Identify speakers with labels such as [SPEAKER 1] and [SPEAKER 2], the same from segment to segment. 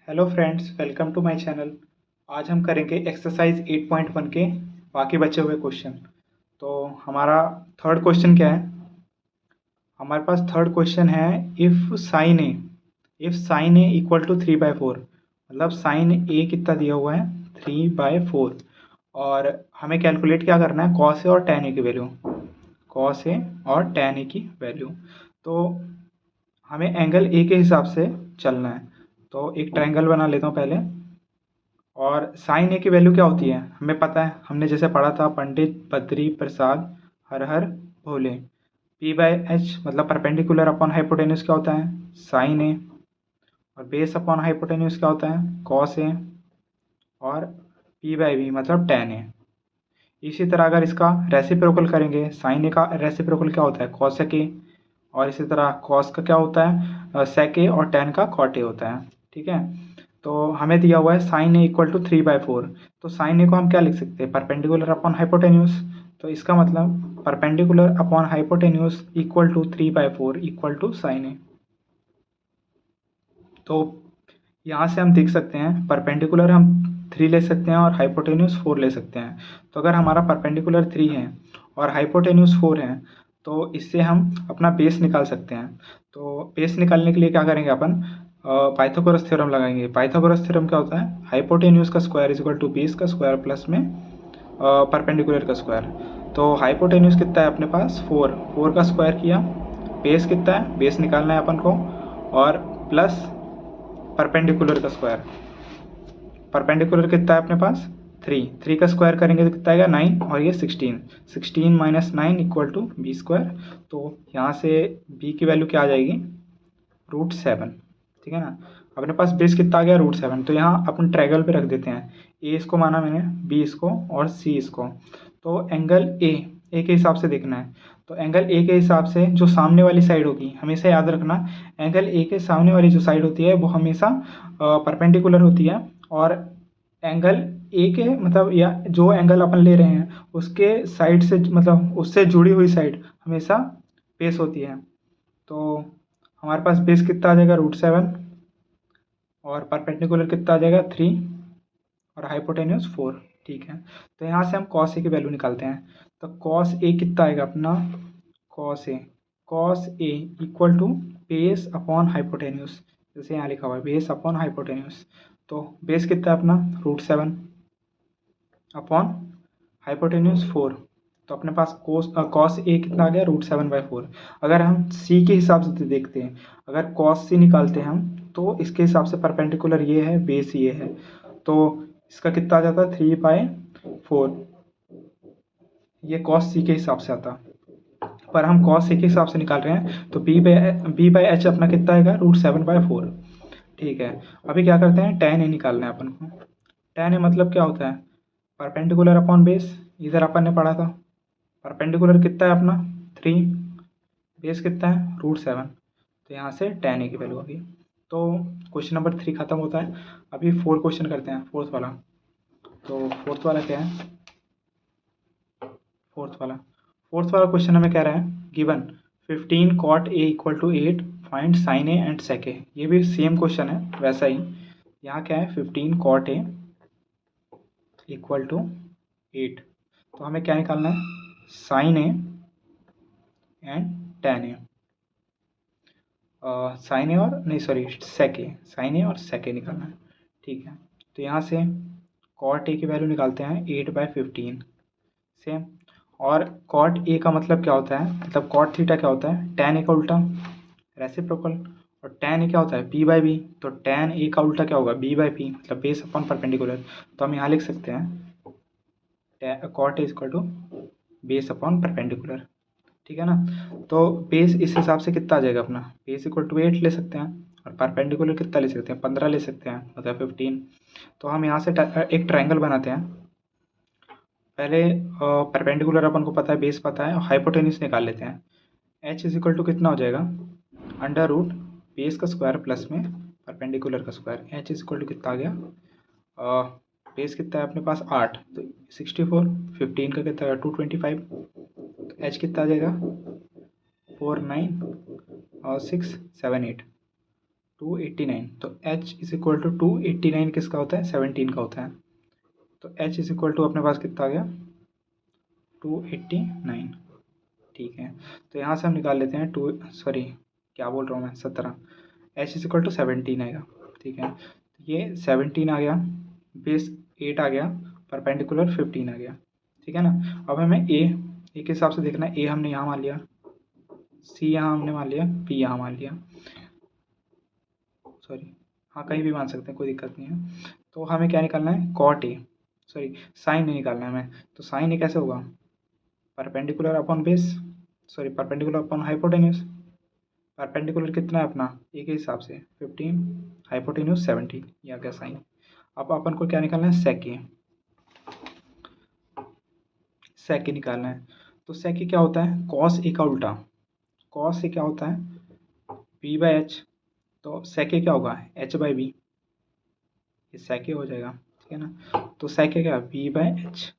[SPEAKER 1] Hello friends, welcome to my channel. आज हम करेंगे एक्सरसाइज 8.1 के बाकी बचे हुए क्वेश्चन। तो हमारा थर्ड क्वेश्चन क्या है? हमारे पास थर्ड क्वेश्चन है, if sine A equal to 3/4। मतलब साइन ए कितना दिया हुआ है? 3/4। और हमें कैलकुलेट क्या करना है? कॉस ए और टैन ए की वैल्यू। कॉस ए और टैन ए की वैल्यू। तो हमें एंगल ए के हिसाब से चलना है। तो एक ट्रायंगल बना लेता हूँ पहले। और साइन ए की वैल्यू क्या होती है हमें पता है, हमने जैसे पढ़ा था, पंडित बद्री प्रसाद हर हर भोले। पी बाई एच मतलब परपेंडिकुलर अपॉन हाइपोटेन्यूज क्या होता है? Sine A. और बेस अपॉन हाइपोटेन्यूज क्या होता है? Cos A. और पी बाई बी मतलब टैन ए। इसी तरह अगर इसका रेसिप्रोकल करेंगे, साइन ए का रेसिप्रोकल क्या होता है? कॉसेक ए। और इसी तरह कॉस का क्या होता है? सेक ए। और टैन का कॉट ए होता है। ठीक है। तो हमें दिया हुआ है साइन ए इक्वल टू 3/4। तो साइन ए को हम क्या लिख सकते हैं? Perpendicular upon hypotenuse. तो इसका मतलब perpendicular upon hypotenuse equal to 3/4 equal to sine A. तो यहाँ से हम देख सकते हैं परपेंडिकुलर हम 3 ले सकते हैं और हाइपोटेन्यूज 4 ले सकते हैं। तो अगर हमारा परपेंडिकुलर 3 है और हाइपोटेन्यूज 4 है तो इससे हम अपना बेस निकाल सकते हैं। तो बेस निकालने के लिए क्या करेंगे अपन? पाइथागोरस थ्योरम लगाएंगे। पाइथागोरस थ्योरम क्या होता है? हाइपोटेन्यूज का square is equal to base का स्क्वायर प्लस में परपेंडिकुलर का स्क्वायर। तो हाइपोटेन्यूज कितना है अपने पास? 4। 4 का स्क्वायर किया। बेस कितना है? बेस निकालना है अपन को। और प्लस परपेंडिकुलर का स्क्वायर। परपेंडिकुलर कितना है अपने पास? 3। 3 का स्क्वायर करेंगे तो कितना आएगा? 9। और ये 16। 16 minus 9 equal to B square. तो यहाँ से बी की वैल्यू क्या आ जाएगी? √7। ठीक है ना। अपने पास बेस कितना आ गया? √7। तो यहाँ अपन ट्रायंगल पे रख देते हैं। ए इसको माना मैंने, बी इसको और सी इसको। तो एंगल ए के हिसाब से देखना है। तो एंगल ए के हिसाब से जो सामने वाली साइड होगी, हमेशा याद रखना, एंगल ए के सामने वाली जो साइड होती है वो हमेशा परपेंडिकुलर होती है। और एंगल ए के मतलब या जो एंगल अपन ले रहे हैं उसके साइड से मतलब उससे जुड़ी हुई साइड हमेशा बेस होती है। तो हमारे पास बेस कितना आ जाएगा? √7। और परपेंडिकुलर कितना आ जाएगा? 3। और हाइपोटेन्यूज 4। ठीक है। तो यहाँ से हम कॉस ए की वैल्यू निकालते हैं। तो कॉस ए कितना आएगा अपना? Cos A equal to base upon hypotenuse. जैसे यहाँ लिखा हुआ है बेस अपॉन हाइपोटेन्यूज। तो बेस कितना है अपना? √7 अपॉन हाइपोटेन्यूज 4। तो अपने पास कॉस ए कितना आ गया? √7/4। अगर हम सी के हिसाब से देखते हैं, अगर कॉस सी निकालते हैं हम तो इसके हिसाब से परपेंडिकुलर ये है, बेस ये है। तो इसका कितना आ जाता है? 3/4। ये कॉस सी के हिसाब से आता। पर हम कॉस सी के हिसाब से निकाल रहे हैं तो बी बाई एच अपना कितना आएगा? √7/4। ठीक है। अभी क्या करते हैं? tan ए निकालना है अपन को। tan ए मतलब क्या होता है? Perpendicular upon base. इधर अपन ने पढ़ा था। परपेंडिकुलर कितना है अपना? 3। बेस कितना है? √7। तो यहाँ से tan ए की वैल्यू होगी। तो क्वेश्चन नंबर 3 खत्म होता है। अभी 4 क्वेश्चन करते हैं, फोर्थ वाला। तो फोर्थ वाला क्या है? फोर्थ वाला क्वेश्चन हमें कह रहा है, given 15 cot a equal to 8, find sine A and sec A. ये भी सेम क्वेश्चन है वैसा ही। यहाँ क्या है? 15 cot a इक्वल टू 8। तो हमें क्या निकालना है? Sine A and tan A. Sine A और नहीं sorry sec A. Sine A और सेक ए निकालना है। ठीक है। तो यहाँ से कॉट ए की वैल्यू निकालते हैं 8/15। सेम। और कॉट ए का मतलब क्या होता है? मतलब कॉट थीटा क्या होता है? टैन ए का उल्टा, रेसिप्रोकल। और टैन ए क्या होता है? P by B. तो टैन ए का उल्टा क्या होगा? बी बाई पी मतलब बेस अपॉन परपेंडिकुलर। तो हम यहाँ लिख सकते हैं cot A equal to base upon perpendicular. ठीक है ना। तो बेस इस हिसाब से कितना आ जाएगा अपना? बेस इक्वल टू 8 ले सकते हैं और परपेंडिकुलर कितना ले सकते हैं? 15 ले सकते हैं, मतलब 15। तो हम यहाँ से एक ट्रायंगल बनाते हैं। पहले परपेंडिकुलर अपन को पता है, बेस पता है, हाइपोटेन्यूज निकाल लेते हैं। एच इज इक्वल टू कितना हो जाएगा? √ बेस का स्क्वायर प्लस में परपेंडिकुलर का square. H is equal to कितना आ गया? बेस कितना है अपने पास? 8। तो 64। 15 का कितना है? 225। तो एच कितना आ जाएगा? 4 9 और 6 7 8। 289, तो h इज इक्वल टू 289 किसका होता है? 17 का होता है। तो h इज इक्वल टू अपने पास कितना आ गया? 289। ठीक है, तो यहाँ से हम निकाल लेते हैं क्या बोल रहा हूँ मैं, 17। h इज इक्वल टू 17 आएगा। ठीक है, ये 17 आ गया, बेस 8 आ गया, परपेंडिकुलर 15 आ गया। ठीक है ना। अब हमें ए के हिसाब से देखना है। ए हमने यहाँ मान लिया, सी यहाँ हमने मान लिया, बी यहाँ मान लिया, हाँ कहीं भी मान सकते हैं, कोई दिक्कत नहीं है। तो हमें क्या निकालना है? कॉट ए, साइन ए निकालना है हमें। तो साइन ए कैसे होगा? Perpendicular upon base, perpendicular upon hypotenuse. Perpendicular कितना है अपना? ए के हिसाब से 15, हाइपोटेन्यूज 17, ये आ गया साइन। अब अपन को क्या निकालना है? सेक ए निकालना है। तो सेक ए क्या होता है? कॉस ए का उल्टा। कॉस ए क्या होता है? B by H. तो सेक ए क्या होगा? एच बाई बी, ये सेक ए हो जाएगा। ठीक है ना। तो सेक ए क्या? B by H,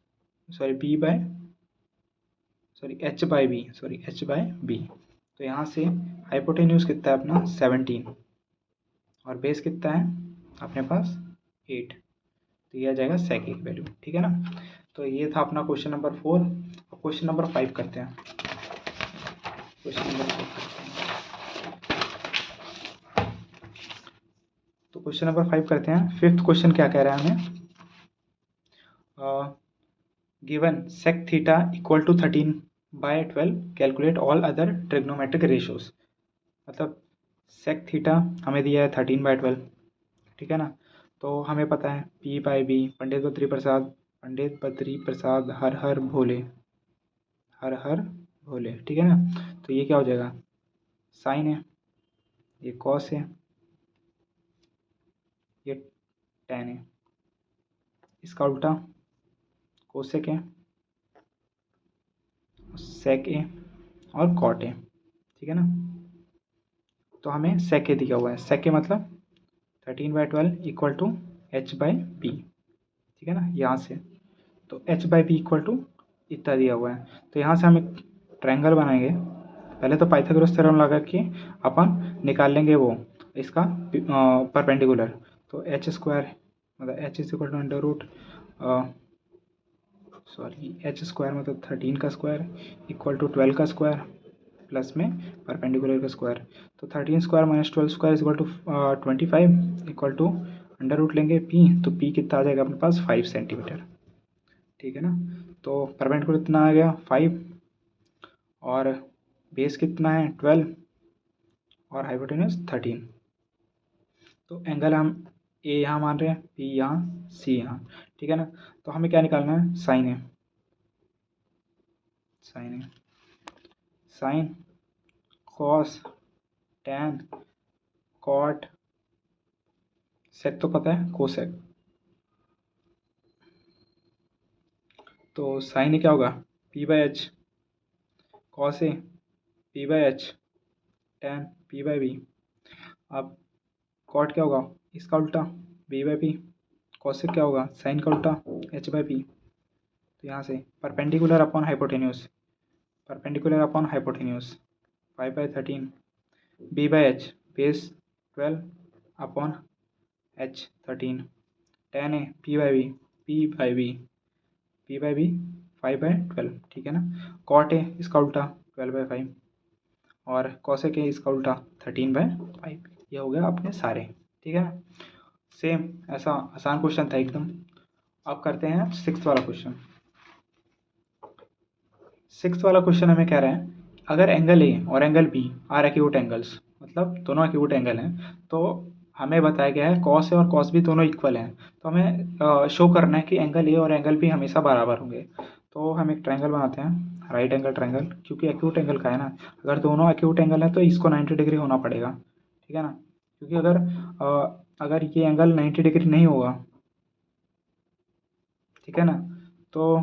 [SPEAKER 1] B by H by B. तो यहाँ से हाइपोटेन्यूज कितना है अपना? 17, और बेस कितना है अपने पास? 8। तो ये आ जाएगा सेक ए की वैल्यू। ठीक है ना। तो ये था अपना क्वेश्चन नंबर 4। अब क्वेश्चन नंबर 5 करते हैं। तो क्वेश्चन नंबर 5 करते हैं। फिफ्थ क्वेश्चन क्या कह रहा है हमें? Given sec theta equal to 13/12, calculate all other trigonometric ratios. मतलब सेक थीटा हमें दिया है 13/12। ठीक है ना। तो हमें पता है P by B, Pandit Badri Prasad हर हर भोले, हर हर भोले। ठीक है ना। तो ये क्या हो जाएगा? साइन है, ये कॉस है, ये टैन है, इसका उल्टा कोसेक है, सेक ए और कॉट ए। ठीक है ना। तो हमें सेक ए दिया हुआ है। सेक ए मतलब 13/12 equal to H by B. ठीक है ना, यहाँ से। तो H by B equal to इतना दिया हुआ है। तो यहाँ से हम एक ट्रायंगल बनाएंगे। पहले तो पाइथागोरस थ्योरम लगा के अपन निकाल लेंगे वो इसका परपेंडिकुलर। तो एच स्क्वायर मतलब H is equal to under root H square मतलब 13 का स्क्वायर इक्वल टू 12 का स्क्वायर प्लस में परपेंडिकुलर का स्क्वायर। तो 13 square minus 12 square equal to 25 equal to under root लेंगे पी। तो पी कितना आ जाएगा अपने पास? 5 सेंटीमीटर। ठीक है ना। तो परपेंडिकुलर कितना आ गया? 5, और बेस कितना है? 12, और हाइपोटेन्यूज 13। तो एंगल हम ए यहाँ मान रहे हैं, बी यहाँ, सी यहाँ। ठीक है ना। तो हमें क्या निकालना है? Sine cos tan cot sec तो पता है, कोसेक। तो साइन क्या होगा? P by H, cos A P by H, tan P by B. अब कॉट क्या होगा? इसका उल्टा बी बाई पी। कॉसेक क्या होगा? साइन का उल्टा एच बाई पी। तो यहाँ से perpendicular upon hypotenuse 5/13 B by H, base 12 upon H 13, tan A P by B, P by B 5/12। ठीक है ना। कॉट ए इसका उल्टा 12/5, और कॉसेक ए इसका उल्टा 13/5। ये हो गया अपने सारे। ठीक है ना। सेम ऐसा आसान क्वेश्चन था एकदम। अब करते हैं सिक्स्थ वाला क्वेश्चन। सिक्स्थ वाला क्वेश्चन हमें कह रहा है अगर एंगल ए और angle B are acute angles, मतलब दोनों एक्यूट एंगल हैं, तो हमें बताया गया है कॉस ए और कॉस बी दोनों इक्वल हैं। तो हमें शो करना है कि एंगल ए और एंगल बी हमेशा बराबर होंगे। तो हम एक ट्रायंगल बनाते हैं, राइट एंगल ट्रायंगल, क्योंकि एक्यूट एंगल का है ना। अगर दोनों एक्यूट एंगल है तो इसको 90 डिग्री होना पड़ेगा। ठीक है ना। क्योंकि अगर ये एंगल 90 डिग्री नहीं होगा, ठीक है ना, तो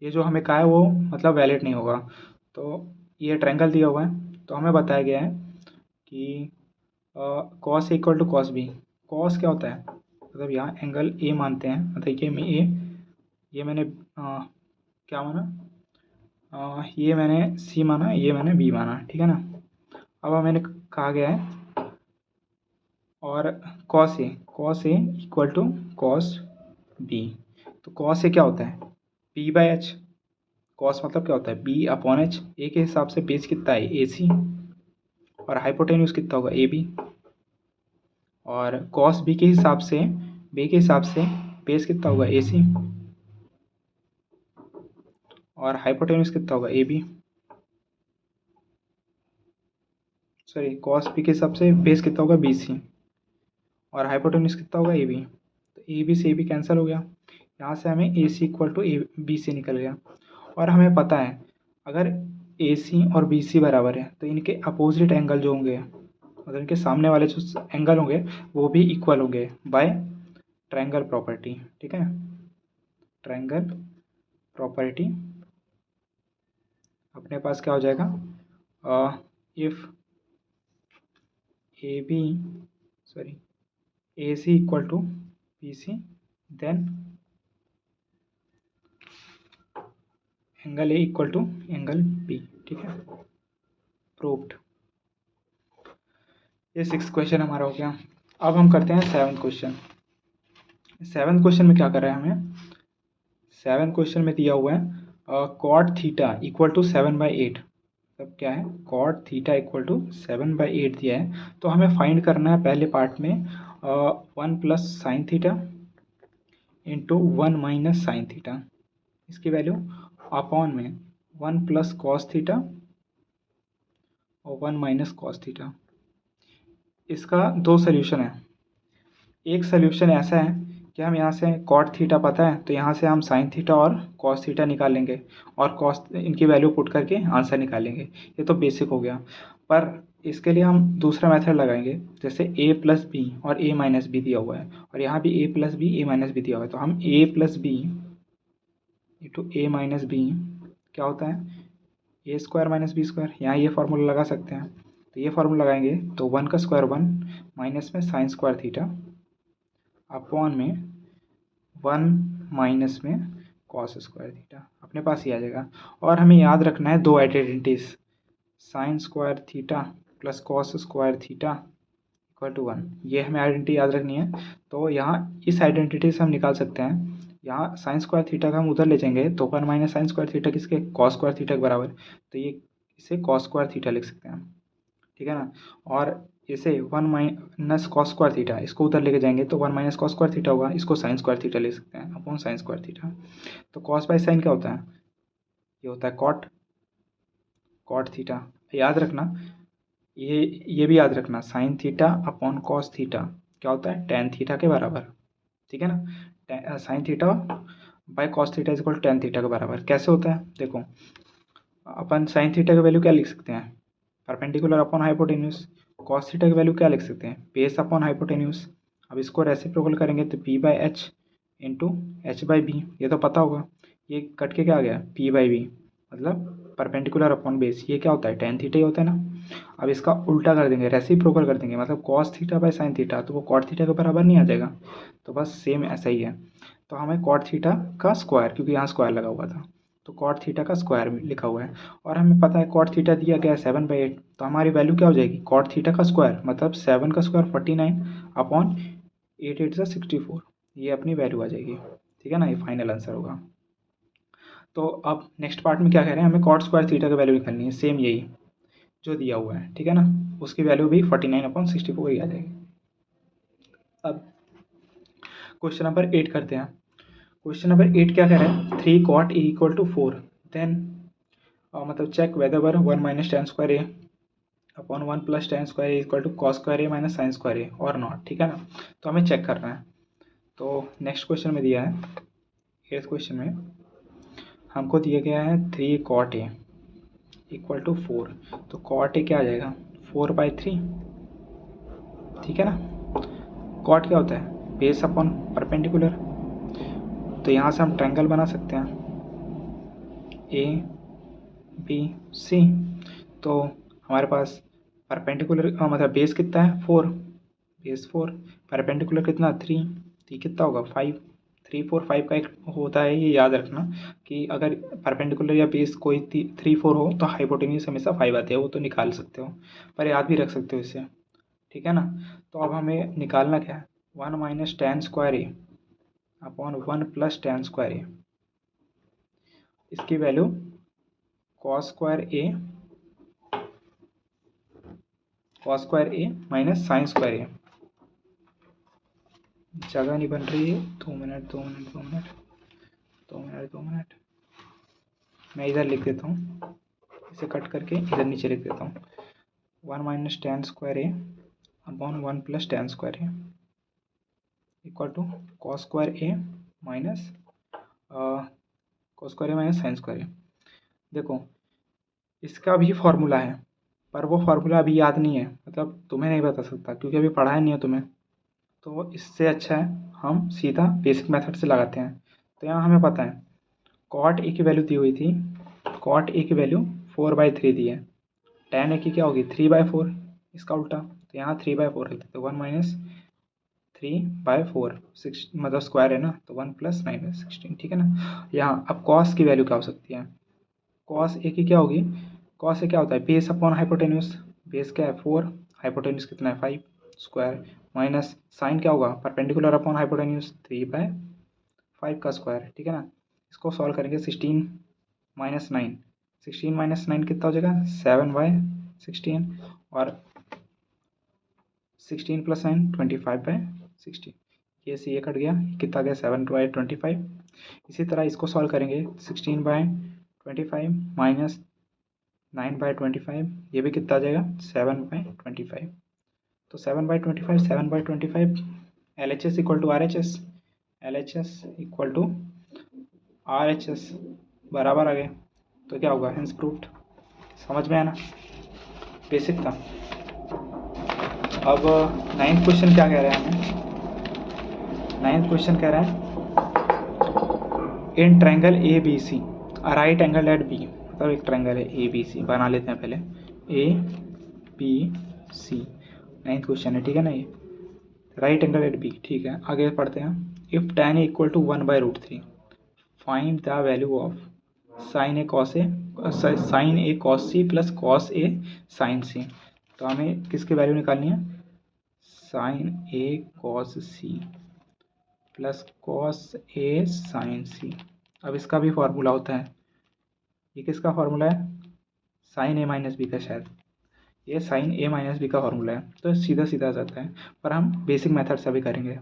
[SPEAKER 1] ये जो हमें कहा है वो मतलब वैलिड नहीं होगा। तो ये ट्रायंगल दिया हुआ है, तो हमें बताया गया है कि cos equal to cos B. Cos क्या होता है? मतलब यहाँ एंगल ए मानते हैं, मतलब ये ए, ये मैंने क्या माना? ये मैंने सी माना, ये मैंने बी माना। ठीक है ना। अब मैंने कहा गया है और cos A equal to cos B. तो कॉस ए क्या होता है, बी बाई एच। कॉस मतलब क्या होता है, बी अपॉन एच। ए के हिसाब से बेस कितना है, ए सी, और हाइपोटेन्यूज कितना होगा, ए बी। और कॉस बी के हिसाब से, बेस कितना होगा, ए सी, और हाइपोटेन्यूज कितना होगा, A B. Sorry, cos B के हिसाब से बेस कितना होगा, बी सी, और हाइपोटेन्यूज कितना होगा, ए बी। तो ए बी से ए बी कैंसिल हो गया। यहाँ से हमें A C equal to A B C निकल गया। और हमें पता है अगर ए सी और बी सी बराबर है तो इनके अपोजिट एंगल जो होंगे, मतलब इनके सामने वाले जो एंगल होंगे वो भी इक्वल होंगे बाय ट्रायंगल प्रॉपर्टी। ठीक है, ट्रायंगल प्रॉपर्टी अपने पास क्या हो जाएगा, if A B sorry A C equal to B C then angle A equal to angle B. ठीक है, प्रूव्ड। ये 6th क्वेश्चन हमारा हो गया। अब हम करते हैं 7th क्वेश्चन। 7th क्वेश्चन में क्या कर रहा है हमें, 7th क्वेश्चन में दिया हुआ है कॉट थीटा इक्वल टू 7/8। तब क्या है, कॉट थीटा इक्वल टू 7/8 दिया है। तो हमें फाइंड करना है पहले पार्ट में 1 plus sine theta into 1 minus sine theta, इसकी वैल्यू अपॉन में 1 प्लस कॉस थीटा और 1 माइनस कॉस थीटा। इसका दो सोल्यूशन है। एक सोल्यूशन ऐसा है कि हम यहाँ से कॉट थीटा पता है तो यहाँ से हम साइन थीटा और कॉस थीटा निकाल लेंगे और कॉस इनकी वैल्यू पुट करके आंसर निकालेंगे। ये तो बेसिक हो गया। पर इसके लिए हम दूसरा मेथड लगाएंगे, जैसे a प्लस बी और a माइनस बी दिया हुआ है और यहाँ भी a plus B a minus B दिया हुआ है। तो हम a plus B into a minus B क्या होता है, A square minus B square. यहाँ ये फार्मूला लगा सकते हैं। तो ये फार्मूला लगाएंगे तो 1 का स्क्वायर 1 माइनस में साइन स्क्वायर थीटा अपॉन में 1 माइनस में कॉस स्क्वायर थीटा, अपने पास ही आ जाएगा। और हमें याद रखना है दो identities, sine square theta plus cos square theta equal to 1। ये हमें आइडेंटिटी याद रखनी है। तो यहाँ इस आइडेंटिटी से हम निकाल सकते हैं, यहाँ साइन स्क्वायर थीटा का हम उधर ले जाएंगे तो 1 माइनस साइन स्क्वायर थीटा किसके, कॉस स्क्वायर थीटा के बराबर। तो ये इसे कॉस स्क्वायर थीटा लिख सकते हैं। ठीक है ना। और इसे 1 माइनस कॉस स्क्वायर थीटा इसको उधर लेके जाएंगे तो 1 माइनस कॉस स्क्वायर थीटा होगा, इसको साइन स्क्वायर थीटा ले सकते हैं अपॉन साइन स्क्वायर थीटा। तो कॉस बाई साइन क्या होता है, ये होता है कॉट, कॉट थीटा। याद रखना ये भी याद रखना, sine theta upon cos theta क्या होता है, टेन थीटा के बराबर। ठीक है ना, sine theta by cos theta is equal to tan theta के बराबर। कैसे होता है देखो, अपन साइन थीटा की वैल्यू क्या लिख सकते हैं, perpendicular upon hypotenuse. Cos theta की वैल्यू क्या लिख सकते हैं, बेस अपॉन हाइपोटेन्यूज। अब इसको रेसिप्रोकल करेंगे तो P by H into H by B, ये तो पता होगा। ये कट के क्या आ गया, पी बाई बी, मतलब परपेंडिकुलर अपॉन बेस। ये क्या होता है, टेन थीटा ही होता है ना। अब इसका उल्टा कर देंगे, रेसिप्रोकल कर देंगे, मतलब cos theta by sine theta, तो वो कॉट थीटा के बराबर नहीं आ जाएगा। तो बस सेम ऐसा ही है। तो हमें कॉट थीटा का स्क्वायर, क्योंकि यहाँ स्क्वायर लगा हुआ था तो कॉट थीटा का स्क्वायर लिखा हुआ है। और हमें पता है कॉट थीटा दिया गया है 7/8, तो हमारी वैल्यू क्या हो जाएगी, कॉट थीटा का स्क्वायर मतलब 7 का स्क्वायर 49 अपॉन 8 8 64, ये अपनी वैल्यू आ जाएगी। ठीक है ना, ये फाइनल आंसर होगा। तो अब नेक्स्ट पार्ट में क्या कह रहे हैं, हमें कॉट स्क्वायर थीटा की वैल्यू निकालनी है, सेम यही जो दिया हुआ है। ठीक है ना, उसकी वैल्यू भी 49/64 ही आ जाएगी। अब क्वेश्चन नंबर 8 करते हैं। क्वेश्चन नंबर 8 क्या कह रहा है, 3 cot a equal to 4 then मतलब check whether 1 minus tan square A upon 1 plus tan square A equal to cos square A minus sine square A और नॉट। ठीक है ना, तो हमें चेक करना है। तो नेक्स्ट क्वेश्चन में दिया है, 8th क्वेश्चन में हमको दिया गया है 3 cot a इक्वल टू 4। तो cot a क्या आ जाएगा, 4/3। ठीक है ना, cot क्या होता है, बेस अपॉन परपेंडिकुलर। तो यहाँ से हम ट्रायंगल बना सकते हैं ए बी सी। तो हमारे पास परपेंडिकुलर मतलब बेस कितना है, 4, बेस 4, परपेंडिकुलर कितना 3, तो कितना होगा 5। 3 4 5 का एक होता है, ये याद रखना कि अगर परपेंडिकुलर या बेस कोई 3 4 हो तो हाइपोटेन्यूज हमेशा 5 आते हैं, वो तो निकाल सकते हो पर याद भी रख सकते हो इससे। ठीक है ना। तो अब हमें निकालना क्या है, 1 minus tan square A upon 1 plus tan square ए, इसकी value cos square A minus sine square ए। जगह नहीं बन रही है, 2 मिनट। मैं इधर लिख देता हूँ, इसे कट करके इधर नीचे लिख देता हूँ। 1 minus tan square A upon 1 plus tan square A equal to cos square A minus sine square A. देखो इसका भी फॉर्मूला है, पर वो फॉर्मूला अभी याद नहीं है, मतलब तुम्हें नहीं बता सकता क्योंकि अभी पढ़ाया नहीं है तुम्हें। तो इससे अच्छा है हम सीधा बेसिक मेथड से लगाते हैं। तो यहाँ हमें पता है कॉट ए की वैल्यू दी हुई थी, कॉट ए की वैल्यू 4/3 दी है, tan ए की क्या होगी 3/4, इसका उल्टा, तो यहाँ 3/4 रखते तो 1 माइनस 3/4 6 मतलब स्क्वायर है ना, तो 1 प्लस 9/16, ठीक है ना। यहाँ अब कॉस की वैल्यू क्या हो सकती है, कॉस ए की क्या होगी, कॉस ए क्या होता है बेस अपॉन हाइपोटेन्यूस, बेस क्या है 4, हाइपोटेन्यूस कितना है 5 स्क्वायर, माइनस साइन क्या होगा परपेंडिकुलर अपॉन हाइपोटेन्यूस 3/5 का स्क्वायर, ठीक है ना। इसको सॉल्व करेंगे 16 माइनस 9 कितना हो जाएगा 7/16, और 16 प्लस 9 25/16, ये से ये कट गया, कितना गया 7/25। इसी तरह इसको सॉल्व करेंगे 16/25 माइनस 9/25, ये भी कितना आ जाएगा 7/25। तो 7/25 LHS equal to RHS, LHS equal to RHS बराबर आ गए। तो क्या होगा हेंस प्रूव्ड। समझ में आया ना, बेसिक था। अब 9th क्वेश्चन क्या कह रहा है हमें, 9th क्वेश्चन कह रहा है in triangle ABC right angle at B, मतलब एक ट्रायंगल है ABC, बना लेते हैं पहले ABC, 9th क्वेश्चन है, ठीक है ना, ये राइट एंगल एट बी, ठीक है। आगे पढ़ते हैं, if tan A equal to 1/√3 find the value of sine A cos C plus cos A sine C. तो हमें किसकी वैल्यू निकालनी है, sine A cos C plus cos A sine C. अब इसका भी फॉर्मूला होता है, ये किसका फॉर्मूला है साइन ए माइनस बी का, शायद ये साइन ए माइनस बी का फॉर्मूला है, तो सीधा सीधा आ जाता है। पर हम बेसिक मेथड से भी करेंगे।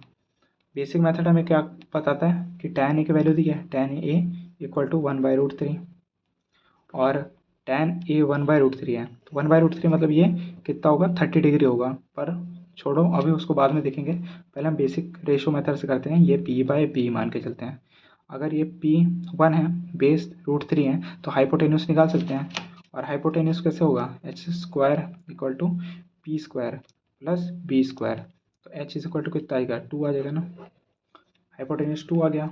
[SPEAKER 1] बेसिक मेथड हमें क्या बताता है कि tan ए की वैल्यू दी है, tan ए इक्वल टू 1/√3, और tan ए 1/√3 है, तो 1/√3 मतलब ये कितना होगा 30 डिग्री होगा। पर छोड़ो अभी उसको बाद में देखेंगे, पहले हम बेसिक रेशो मेथड से करते हैं। ये p/b मान के चलते हैं, अगर ये p1 है, बेस √3 है, तो हाइपोटेन्यूस निकाल सकते हैं। और हाइपोटेन्यूस कैसे होगा h² equal to p² plus b², तो h इज इक्वल टू कितना आएगा 2 आ जाएगा ना, हाइपोटेन्यूस 2 आ गया,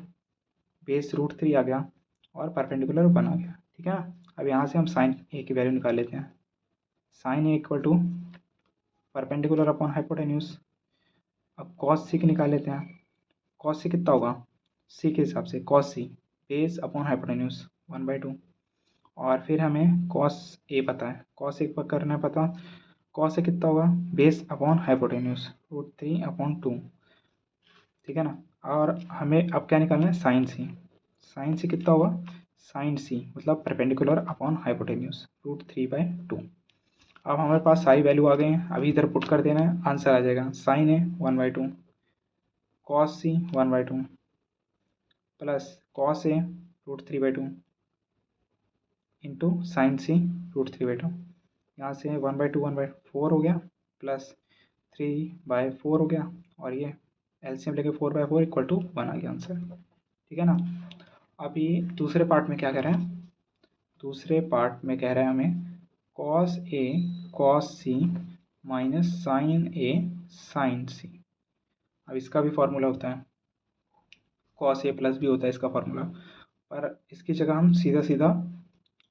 [SPEAKER 1] बेस √3 आ गया, और परपेंडिकुलर 1 आ गया, ठीक है ना। अब यहाँ से हम साइन ए की वैल्यू निकाल लेते हैं, sine A equal to perpendicular upon hypotenuse. अब कॉस सी की निकाल लेते हैं, कॉस सी कितना होगा सी के हिसाब से, कॉस सी बेस अपॉन हाइपोटेन्यूस 1/2, और फिर हमें कॉस ए पता है, कॉस ए करना है पता, कॉस ए कितना होगा बेस अपॉन हाइपोटेन्यूस √3/2, ठीक है ना। और हमें अब क्या निकालना है साइन सी, साइन सी कितना होगा साइन सी मतलब परपेंडिकुलर अपॉन हाइपोटेन्यूस √3/2। अब हमारे पास सारी वैल्यू आ गई हैं, अभी इधर पुट कर देना है, आंसर आ जाएगा साइन ए 1/2 कॉस सी 1/2 प्लस कॉस ए √3/2 इंटू साइन सी √3/2। यहाँ से 1/2 हो गया, प्लस 3/4 हो गया, और ये एलसीएम लेके 4/4 इक्वल टू 1 आ गया आंसर, ठीक है ना। अभी दूसरे पार्ट में क्या कह रहे हैं, दूसरे पार्ट में कह रहे हैं हमें cos A cos C minus sign A sine C. अब इसका भी फॉर्मूला होता है, कॉस ए प्लस भी होता है इसका फॉर्मूला, पर इसकी जगह हम सीधा सीधा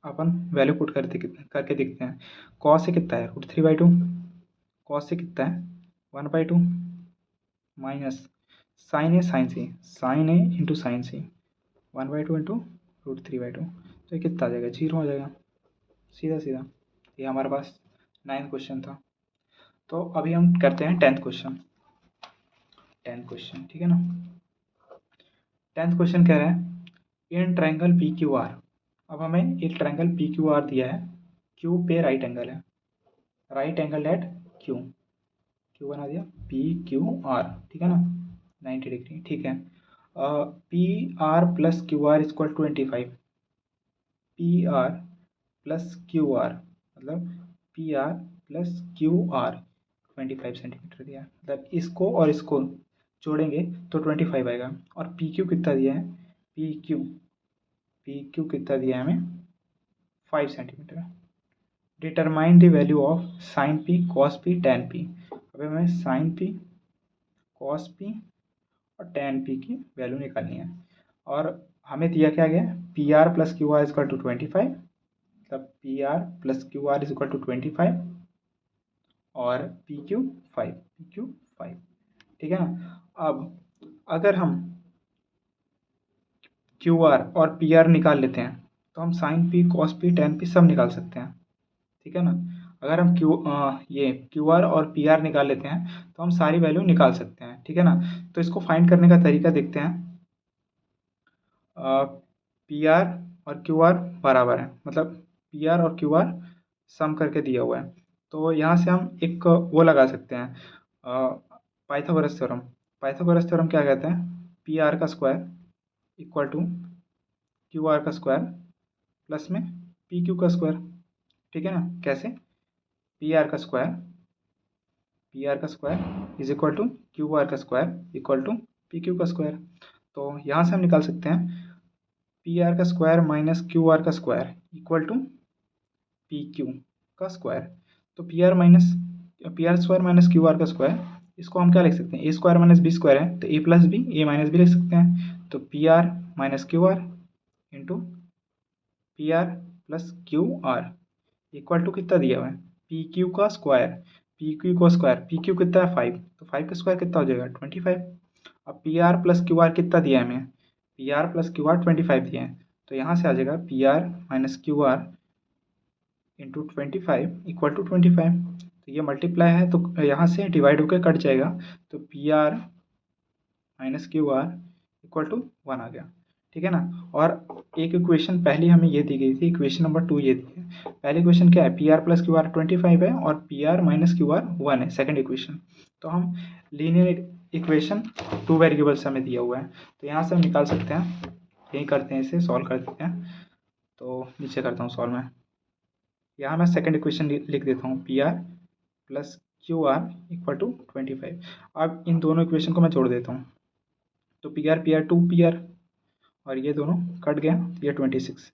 [SPEAKER 1] अपन वैल्यू पुट करके देखते हैं। कॉस ए कितना है √3/2, कॉस ए कितना है 1/2 माइनस साइन ए इंटू साइन सी 1/2 इंटू √3/2, तो ये कितना आ जाएगा 0 आ जाएगा, सीधा सीधा। ये हमारे पास 9th क्वेश्चन था। तो अभी हम करते हैं 10th क्वेश्चन। 10th क्वेश्चन, ठीक है ना। 10th क्वेश्चन कह रहा है in triangle P Q R. अब हमें एक ट्रायंगल पी क्यू आर दिया है, क्यू पे राइट एंगल है, right angle at Q, Q बना दिया पी क्यू आर, ठीक है ना, 90 डिग्री, ठीक है। P are plus Q R equal 25, P are plus Q R मतलब P are plus Q R 25 centimetre दिया है, मतलब इसको और इसको जोड़ेंगे तो 25 आएगा। और पी क्यू कितना दिया है, पी क्यू कितना दिया है हमें, 5 centimetre. Determine the value of sine P cos P tan P. अब हमें साइन पी कॉस पी और टेन पी की वैल्यू निकालनी है। और हमें दिया क्या गया, P are plus Q R equal to 25, मतलब P are plus Q R equal to 25 और पी क्यू 5, ठीक है ना। अब अगर हम क्यू आर और पी आर निकाल लेते हैं तो हम sine P cos P tan p सब निकाल सकते हैं, ठीक है ना। अगर हम ये क्यू आर और पी आर निकाल लेते हैं तो हम सारी वैल्यू निकाल सकते हैं, ठीक है ना। तो इसको फाइंड करने का तरीका देखते हैं। पी आर और क्यू आर बराबर है, मतलब पी आर और क्यू आर सम करके दिया हुआ है। तो यहाँ से हम एक वो लगा सकते हैं, पाइथागोरस थ्योरम। पाइथागोरस थ्योरम क्या कहते हैं, पी आर का square equal to Q R का स्क्वायर प्लस में पी क्यू का स्क्वायर, ठीक है ना। कैसे, पी आर का square is equal to Q R का square equal to P Q का स्क्वायर। तो यहाँ से हम निकाल सकते हैं पी आर का स्क्वायर माइनस क्यू आर का square equal to P Q का स्क्वायर। तो P R square minus Q R का स्क्वायर, इसको हम क्या लिख सकते हैं, a square minus B square है तो a plus b, a minus b लिख सकते हैं। तो P r minus Q r into p are plus Q R equal to कितना दिया हुआ है, पी क्यू का स्क्वायर, पी क्यू कितना है 5, तो 5 का स्क्वायर कितना हो जाएगा 25। अब p are plus Q r कितना दिया है हमें, p are plus Q R 25 दिया है, तो यहाँ से आ जाएगा p r minus Q r into 25 equal to 25। तो ये मल्टीप्लाई है तो यहाँ से डिवाइड होकर कट जाएगा, तो P r minus Q R equal to 1 आ गया, ठीक है ना। और एक इक्वेशन पहली हमें ये दी गई थी, इक्वेशन नंबर 2 ये दी है। पहली इक्वेशन क्या है, P are plus Q R 25 है और p r minus Q R 1 है, सेकेंड इक्वेशन। तो हम लीनियर इक्वेशन 2 वेरिएबल्स हमें दिया हुआ है, तो यहाँ से हम निकाल सकते हैं, यही करते हैं, इसे सॉल्व कर देते हैं। तो नीचे करता हूँ सॉल्व में, यहाँ मैं सेकेंड इक्वेशन लिख देता हूँ, p are plus Q R equal to 25। अब इन दोनों इक्वेशन को मैं जोड़ देता हूँ, तो पी आर 2 पी आर और ये दोनों कट गया, ये 26।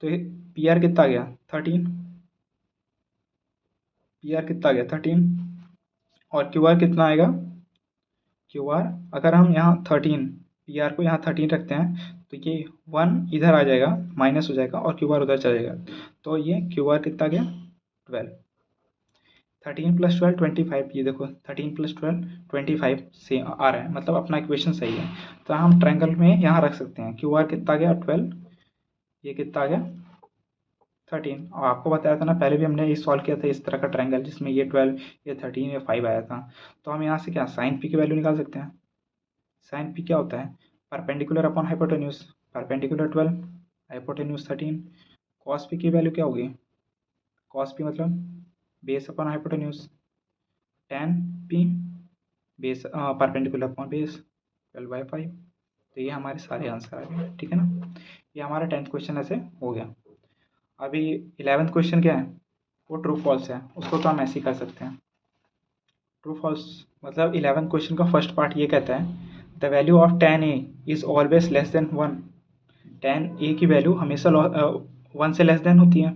[SPEAKER 1] तो ये पी आर कितना आ गया 13, पी आर कितना आ गया 13 और क्यू आर कितना आएगा, क्यू आर अगर हम यहाँ 13, पी आर को यहाँ 13 रखते हैं तो ये 1 इधर आ जाएगा, माइनस हो जाएगा और क्यू आर उधर चला जाएगा, तो ये क्यू आर कितना गया 12। 13 प्लस 12 25, ये देखो 13 प्लस 12 25 से आ रहा है, मतलब अपना इक्वेशन सही है। तो हम ट्रायंगल में यहाँ रख सकते हैं, क्यू आर कितना गया 12, ये कितना आ गया 13। और आपको बताया था ना पहले भी हमने ये सॉल्व किया था इस तरह का ट्रायंगल जिसमें ये 12, ये 13, ये 5 आया था। तो हम यहाँ से क्या साइन पी की वैल्यू निकाल सकते हैं। साइन पी क्या होता है, perpendicular upon hypotenuse, perpendicular 12, hypotenuse 13। Cos P की वैल्यू क्या होगी, कॉस पी मतलब base upon hypotenuse, ten P base perpendicular upon base 12/5। तो ये हमारे सारे आंसर आ गए, ठीक है ना। ये हमारा 10th क्वेश्चन ऐसे हो गया। अभी 11th क्वेश्चन क्या है, वो ट्रू फॉल्स है, उसको तो हम ऐसे ही कर सकते हैं। ट्रू फॉल्स मतलब 11th क्वेश्चन का फर्स्ट पार्ट ये कहता है the value of tan a is always less than 1। tan a की वैल्यू हमेशा 1 से लेस देन होती है।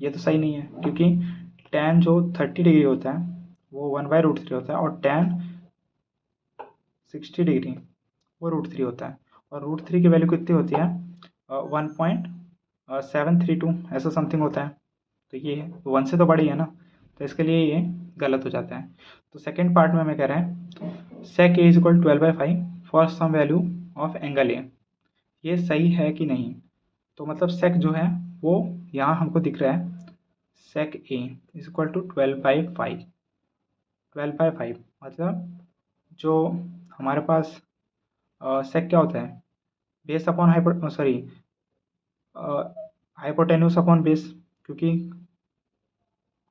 [SPEAKER 1] ये तो सही नहीं है, क्योंकि tan जो 30 डिग्री होता है वो 1/√3 होता है और tan 60 डिग्री वो √3 होता है, और √3 की वैल्यू कितनी होती है 1.732 ऐसा समथिंग होता है। तो ये 1 से तो बड़ी है ना, तो इसके लिए ये गलत हो जाता है। तो सेकेंड पार्ट में हमें कह रहे हैं sec a is equal 12/5 for some value of angle a. ये सही है कि नहीं, तो मतलब sec जो है वो यहाँ हमको दिख रहा है sec a is equal to 12/5, 12/5 मतलब जो हमारे पास सेक क्या होता है, base upon hypotenuse upon base, क्योंकि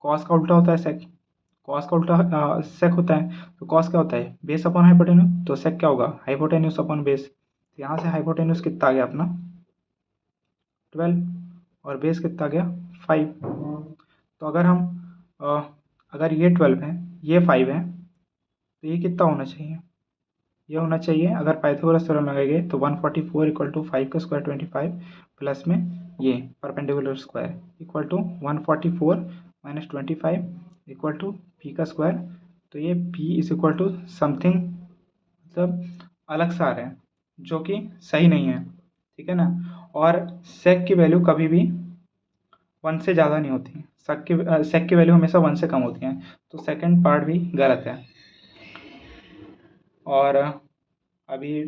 [SPEAKER 1] कॉस का उल्टा होता है सेक, कॉस का उल्टा सेक होता है, तो कॉस क्या होता है, बेस अपॉन हाइपोटेन्यूस, तो सेक क्या होगा, हाइपोटेन्यूस अपॉन बेस। तो यहाँ से हाइपोटेन्यूस कितना आ गया अपना 12 और बेस कितना आ गया 5। तो अगर हम अ, अगर ये 12 है, ये 5 है, तो ये कितना होना चाहिए, ये होना चाहिए, अगर पाइथागोरस थ्योरम लगाएंगे तो 144 इक्वल टू 5 का स्क्वायर 25 प्लस में ये perpendicular square equal to 144 minus 25 equal to p का स्क्वायर। तो ये p is equal to something, मतलब अलग सा आ रहा है जो कि सही नहीं है, ठीक है ना। और सेक की वैल्यू कभी भी 1 से ज़्यादा नहीं होती, सेक की वैल्यू हमेशा 1 से कम होती है, तो सेकंड पार्ट भी गलत है। और अभी